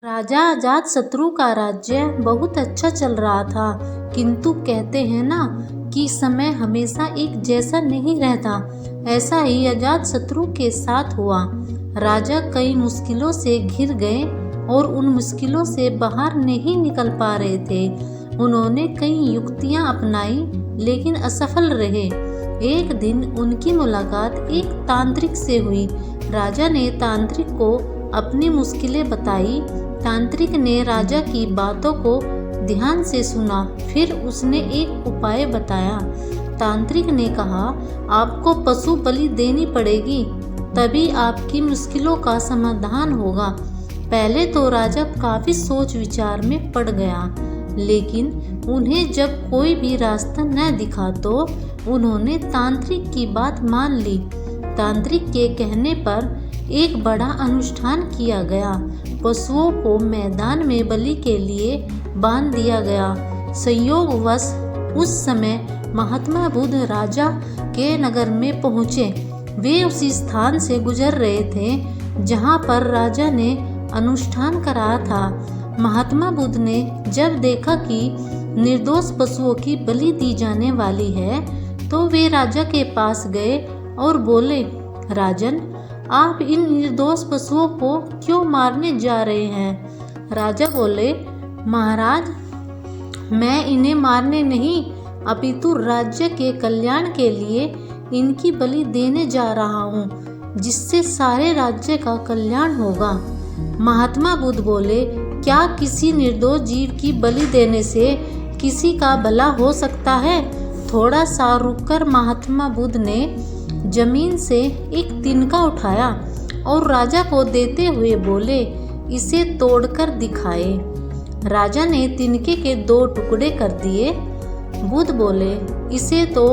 राजा अजातशत्रु का राज्य बहुत अच्छा चल रहा था, किंतु कहते हैं ना कि समय हमेशा एक जैसा नहीं रहता। ऐसा ही अजातशत्रु के साथ हुआ। राजा कई मुश्किलों से घिर गए और उन मुश्किलों से बाहर नहीं निकल पा रहे थे। उन्होंने कई युक्तियां अपनाई लेकिन असफल रहे। एक दिन उनकी मुलाकात एक तांत्रिक से हुई। राजा ने तांत्रिक को अपनी मुश्किलें बताई। तांत्रिक ने राजा की बातों को ध्यान से सुना, फिर उसने एक उपाय बताया। तांत्रिक ने कहा, आपको पशु बलि देनी पड़ेगी, तभी आपकी मुश्किलों का समाधान होगा। पहले तो राजा काफी सोच विचार में पड़ गया, लेकिन उन्हें जब कोई भी रास्ता न दिखा तो उन्होंने तांत्रिक की बात मान ली। तांत्रिक के कहने पर एक बड़ा अनुष्ठान किया गया। पशुओं को मैदान में बलि के लिए बांध दिया गया। संयोगवश उस समय महात्मा बुद्ध राजा के नगर में पहुँचे। वे उसी स्थान से गुजर रहे थे जहाँ पर राजा ने अनुष्ठान कराया था। महात्मा बुद्ध ने जब देखा कि निर्दोष पशुओं की बलि दी जाने वाली है, तो वे राजा के पास गए और बोले, राजन, आप इन निर्दोष पशुओं को क्यों मारने जा रहे हैं? राजा बोले, महाराज, मैं इन्हें मारने नहीं, अपितु राज्य के कल्याण के लिए इनकी बलि देने जा रहा हूँ, जिससे सारे राज्य का कल्याण होगा। महात्मा बुद्ध बोले, क्या किसी निर्दोष जीव की बलि देने से किसी का भला हो सकता है? थोड़ा सा रुककर महात्मा बुद्ध ने जमीन से एक तिनका उठाया और राजा को देते हुए बोले, इसे तोड़कर दिखाए। राजा ने तिनके के 2 टुकड़े कर दिए। बुद्ध बोले, इसे तो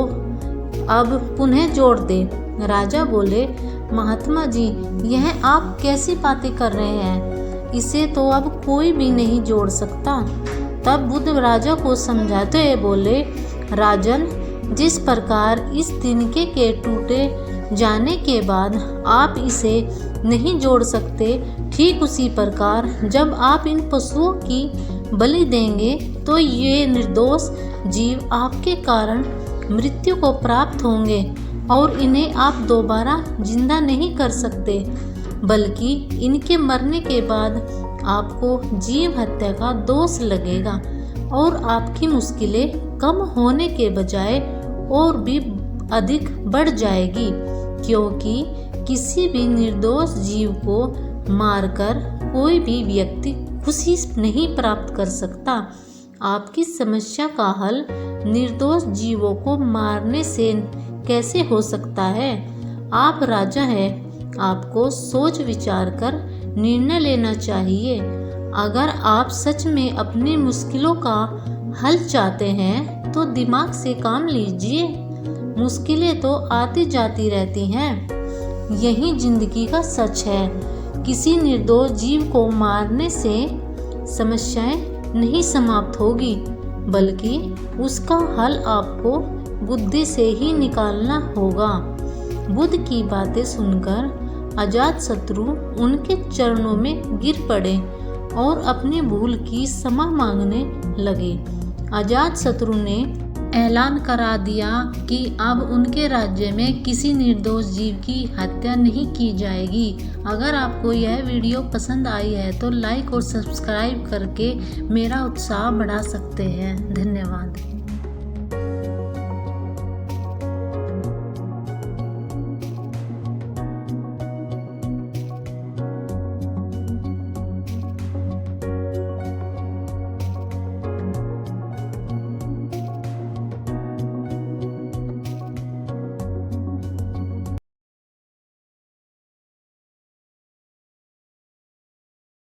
अब पुनः जोड़ दे। राजा बोले, महात्मा जी, यह आप कैसी बातें कर रहे हैं? इसे तो अब कोई भी नहीं जोड़ सकता। तब बुद्ध राजा को समझाते हुए बोले, राजन, जिस प्रकार इस तिनके के टूटे जाने के बाद आप इसे नहीं जोड़ सकते, ठीक उसी प्रकार जब आप इन पशुओं की बलि देंगे तो ये निर्दोष जीव आपके कारण मृत्यु को प्राप्त होंगे और इन्हें आप दोबारा जिंदा नहीं कर सकते, बल्कि इनके मरने के बाद आपको जीव हत्या का दोष लगेगा और आपकी मुश्किलें कम होने के बजाय और भी अधिक बढ़ जाएगी, क्योंकि किसी भी निर्दोष जीव को मारकर कोई भी व्यक्ति खुशी नहीं प्राप्त कर सकता। आपकी समस्या का हल निर्दोष जीवों को मारने से कैसे हो सकता है? आप राजा हैं, आपको सोच विचार कर निर्णय लेना चाहिए। अगर आप सच में अपनी मुश्किलों का हल चाहते हैं तो दिमाग से काम लीजिए। मुश्किलें तो आती जाती रहती हैं, यही जिंदगी का सच है। किसी निर्दोष जीव को मारने से समस्याएं नहीं समाप्त होगी, बल्कि उसका हल आपको बुद्धि से ही निकालना होगा। बुद्ध की बातें सुनकर अजातशत्रु उनके चरणों में गिर पड़े और अपनी भूल की क्षमा मांगने लगे। अजातशत्रु ने ऐलान करा दिया कि अब उनके राज्य में किसी निर्दोष जीव की हत्या नहीं की जाएगी। अगर आपको यह वीडियो पसंद आई है तो लाइक और सब्सक्राइब करके मेरा उत्साह बढ़ा सकते हैं। धन्यवाद।